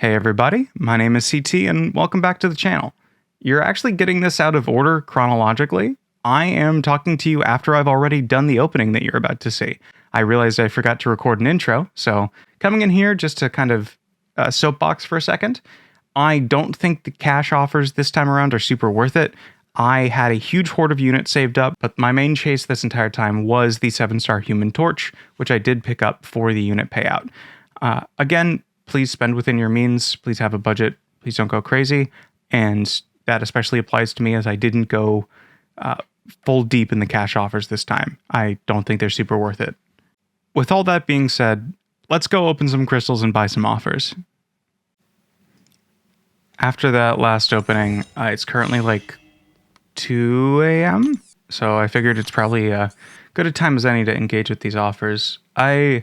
Hey everybody, my name is CT and welcome back to the channel. You're actually getting this out of order chronologically. I am talking to you after I've already done the opening that you're about to see. I realized I forgot to record an intro, so coming in here just to kind of soapbox for a second. I don't think the cash offers this time around are super worth it. I had a huge horde of units saved up, but my main chase this entire time was the 7-star Human Torch, which I did pick up for the unit payout. Again, please spend within your means. Please have a budget. Please don't go crazy. And that especially applies to me as I didn't go full deep in the cash offers this time. I don't think they're super worth it. With all that being said, let's go open some crystals and buy some offers. After that last opening, it's currently like 2 a.m. So I figured it's probably good a time as any to engage with these offers. I've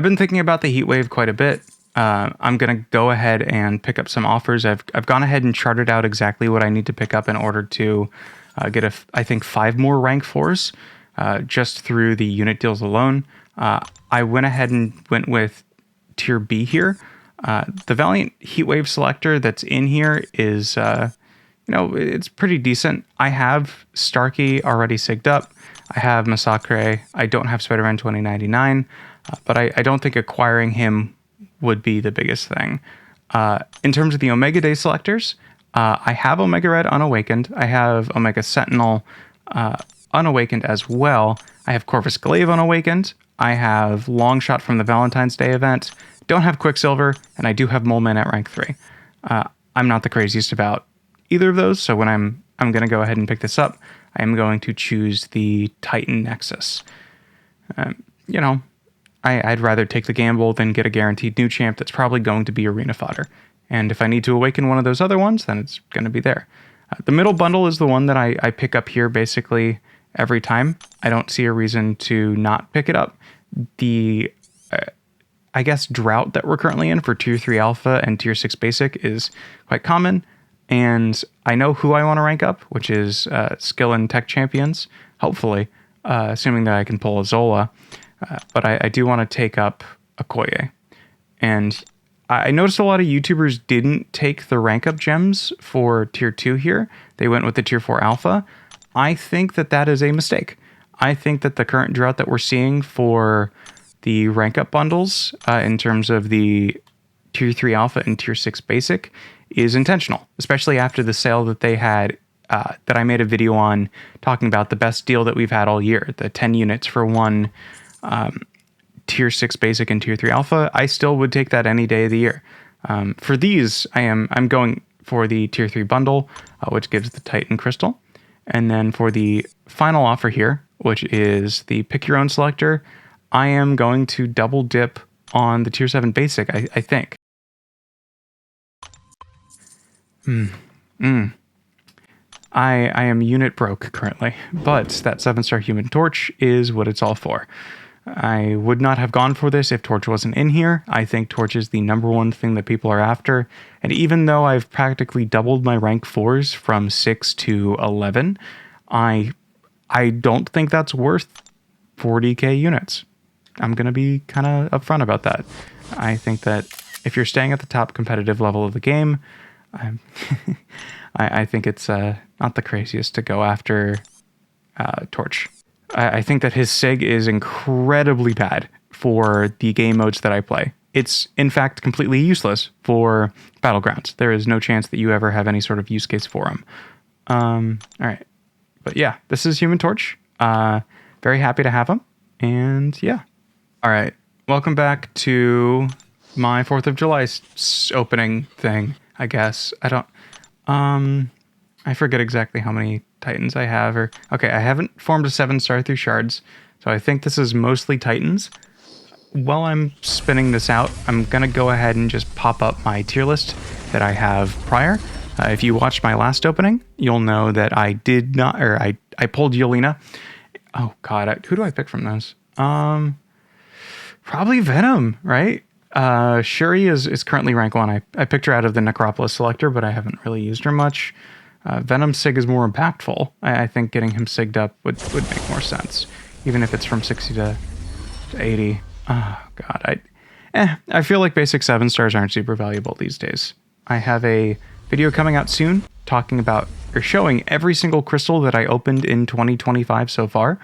been thinking about the heat wave quite a bit. I'm going to go ahead and pick up some offers. I've gone ahead and charted out exactly what I need to pick up in order to get, I think, 5 more rank 4s just through the unit deals alone. I went ahead and went with tier B here. The Valiant Heatwave selector that's in here is, it's pretty decent. I have Starkey already sigged up. I have Massacre. I don't have Spider-Man 2099, but I don't think acquiring him would be the biggest thing. In terms of the Omega Day selectors, I have Omega Red unawakened. I have Omega Sentinel unawakened as well. I have Corvus Glaive unawakened. I have Longshot from the Valentine's Day event. Don't have Quicksilver, and I do have Mole Man at rank 3. I'm not the craziest about either of those, so when I'm going to go ahead and pick this up, I am going to choose the Titan Nexus. I'd rather take the gamble than get a guaranteed new champ that's probably going to be arena fodder. And if I need to awaken one of those other ones, then it's going to be there. The middle bundle is the one that I pick up here basically every time. I don't see a reason to not pick it up. The, drought that we're currently in for Tier 3 Alpha and Tier 6 Basic is quite common. And I know who I want to rank up, which is Skill and Tech Champions, hopefully, assuming that I can pull a Zola. But I do want to take up Okoye. And I noticed a lot of YouTubers didn't take the rank up gems for Tier 2 here. They went with the Tier 4 Alpha. I think that is a mistake. I think that the current drought that we're seeing for the rank up bundles in terms of the Tier 3 Alpha and Tier 6 Basic is intentional, especially after the sale that they had that I made a video on talking about the best deal that we've had all year, the 10 units for one Tier 6 Basic and Tier 3 Alpha. I still would take that any day of the year. For these, I'm going for the Tier 3 bundle, which gives the Titan Crystal. And then for the final offer here, which is the Pick Your Own selector, I am going to double dip on the Tier 7 Basic, I think. I am unit broke currently, but that 7-star Human Torch is what it's all for. I would not have gone for this if Torch wasn't in here. I think Torch is the number one thing that people are after. And even though I've practically doubled my rank 4s from 6 to 11, I don't think that's worth 40k units. I'm going to be kind of upfront about that. I think that if you're staying at the top competitive level of the game, I think it's not the craziest to go after Torch. I think that his SIG is incredibly bad for the game modes that I play. It's, in fact, completely useless for Battlegrounds. There is no chance that you ever have any sort of use case for him. All right. But yeah, this is Human Torch. Very happy to have him. And yeah. All right. Welcome back to my 4th of July opening thing, I guess. I forget exactly how many Titans I have. Okay, I haven't formed a 7-star through shards, so I think this is mostly Titans. While I'm spinning this out, I'm going to go ahead and just pop up my tier list that I have prior. If you watched my last opening, you'll know that I did not, I pulled Yelena. Oh god, who do I pick from those? Probably Venom, right? Shuri is currently rank 1. I picked her out of the Necropolis selector, but I haven't really used her much. Venom Sig is more impactful. I think getting him sigged up would make more sense, even if it's from 60 to 80. Oh god, I feel like basic 7 stars aren't super valuable these days. I have a video coming out soon talking about or showing every single crystal that I opened in 2025 so far,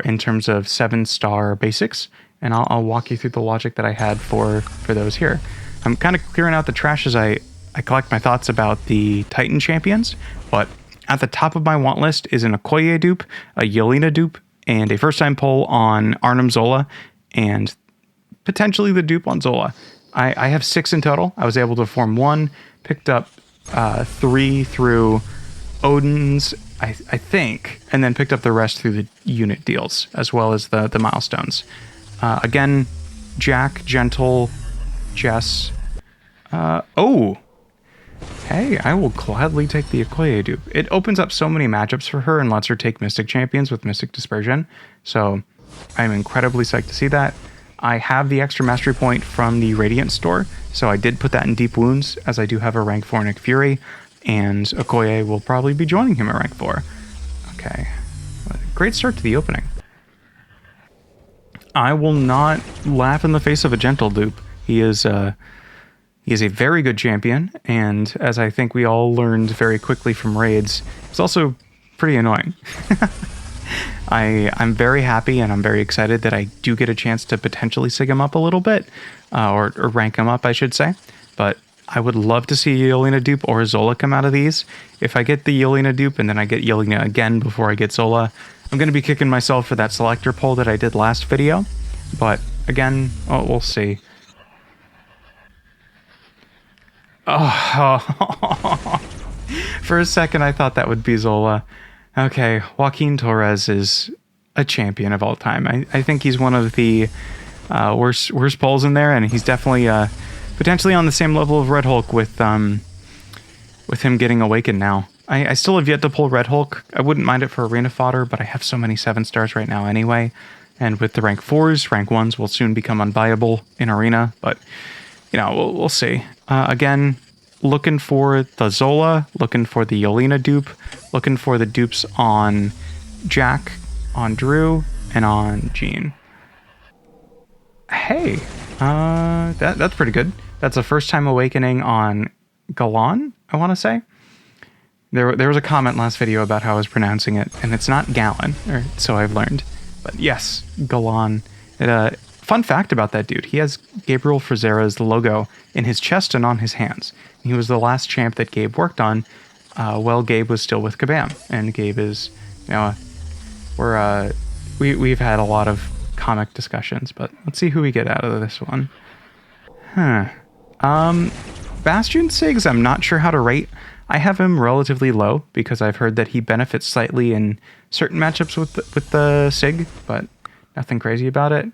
in terms of 7-star basics, and I'll walk you through the logic that I had for those here. I'm kind of clearing out the trash as I collect my thoughts about the Titan champions, but at the top of my want list is an Okoye dupe, a Yelena dupe, and a first-time pull on Arnim Zola, and potentially the dupe on Zola. I have 6 in total. I was able to form 1, picked up 3 through Odin's, I think, and then picked up the rest through the unit deals, as well as the milestones. Again, Jack, Gentle, Jess. Oh! Hey, I will gladly take the Okoye dupe. It opens up so many matchups for her and lets her take Mystic champions with Mystic Dispersion, so I'm incredibly psyched to see that. I have the extra mastery point from the Radiant store, so I did put that in Deep Wounds, as I do have a rank 4 Nick Fury, and Okoye will probably be joining him at rank 4. Okay, great start to the opening. I will not laugh in the face of a Gentle dupe. He is a very good champion, and as I think we all learned very quickly from raids, he's also pretty annoying. I'm very happy and I'm very excited that I do get a chance to potentially sig him up a little bit, or rank him up, I should say. But I would love to see a Yelena dupe or a Zola come out of these. If I get the Yelena dupe and then I get Yelena again before I get Zola, I'm going to be kicking myself for that selector poll that I did last video. But again, we'll see. Oh, for a second I thought that would be Zola. Okay, Joaquin Torres is a champion of all time. I think he's one of the worst polls in there, and he's definitely potentially on the same level of Red Hulk with him getting awakened now. I still have yet to pull Red Hulk. I wouldn't mind it for arena fodder, but I have so many 7 stars right now anyway. And with the rank 4s, rank 1s will soon become unviable in arena, but you know, we'll see. Again, looking for the Zola, looking for the Yelena dupe, looking for the dupes on Jack, on Drew, and on Jean. Hey, that's pretty good. That's a first-time awakening on Galan, I want to say. There was a comment last video about how I was pronouncing it, and it's not Gallon, or so I've learned. But yes, Galan. Fun fact about that dude, he has Gabriel Frazera's logo in his chest and on his hands. He was the last champ that Gabe worked on while Gabe was still with Kabam. And Gabe is, you know, we've had a lot of comic discussions, but let's see who we get out of this one. Bastion Sigs, I'm not sure how to rate. I have him relatively low because I've heard that he benefits slightly in certain matchups with the Sig, but nothing crazy about it.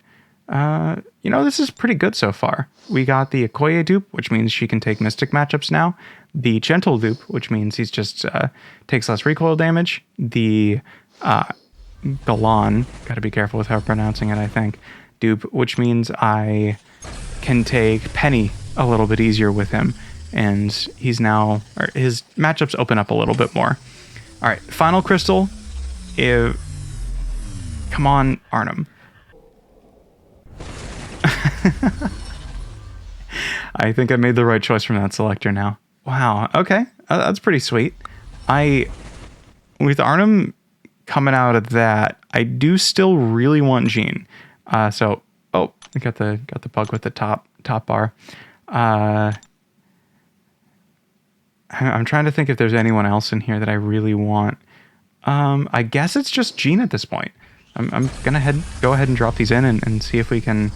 You know, this is pretty good so far. We got the Okoye dupe, which means she can take Mystic matchups now. The Gentle dupe, which means he's just takes less recoil damage. The Galan, gotta be careful with how I'm pronouncing it, I think, dupe, which means I can take Penny a little bit easier with him. And he's now, or his matchups open up a little bit more. All right, final crystal. Come on, Arnim. I think I made the right choice from that selector now. Wow, okay, that's pretty sweet. With Arnim coming out of that, I do still really want Jean. I got the bug with the top bar. I'm trying to think if there's anyone else in here that I really want. I guess it's just Jean at this point. I'm gonna go ahead and drop these in and see if we can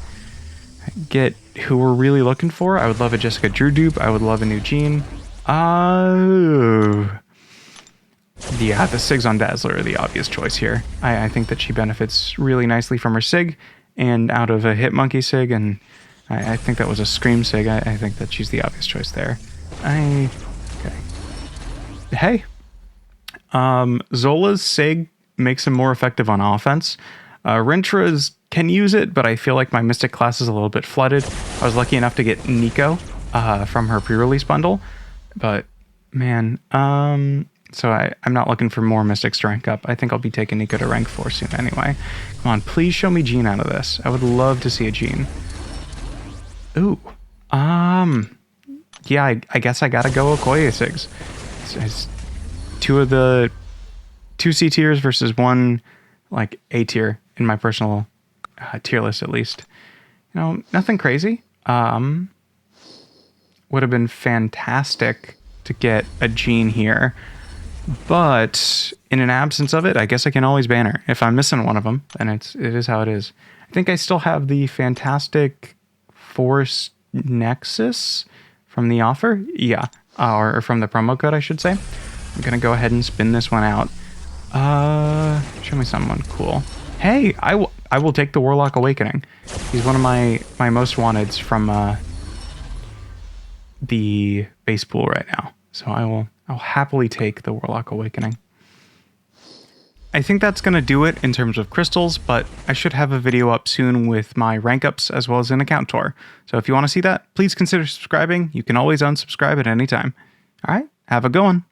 get who we're really looking for. I would love a Jessica Drew dupe. I would love a new Jean. Yeah, the Sigs on Dazzler are the obvious choice here. I think that she benefits really nicely from her Sig and out of a Hitmonkey Sig, and I think that was a Scream Sig. I think that she's the obvious choice there. Okay. Hey. Zola's Sig makes him more effective on offense. Rintra's can use it, but I feel like my Mystic class is a little bit flooded. I was lucky enough to get Nico from her pre-release bundle, but man, so I'm not looking for more Mystics to rank up. I think I'll be taking Nico to rank 4 soon anyway. Come on, please show me Jean out of this. I would love to see a Jean. Ooh. Yeah, I guess I gotta go Okoye Sigs. It's two C tiers versus one like A tier in my personal tier list, at least. You know, nothing crazy. Would have been fantastic to get a Gene here, but in an absence of it, I guess I can always banner. If I'm missing one of them, then it is how it is. I think I still have the fantastic Force Nexus from the offer. Yeah, or from the promo code, I should say. I'm gonna go ahead and spin this one out. Show me someone cool. Hey, I will take the Warlock Awakening. He's one of my most wanteds from the base pool right now. So I'll happily take the Warlock Awakening. I think that's going to do it in terms of crystals, but I should have a video up soon with my rank ups as well as an account tour. So if you want to see that, please consider subscribing. You can always unsubscribe at any time. All right, have a good one.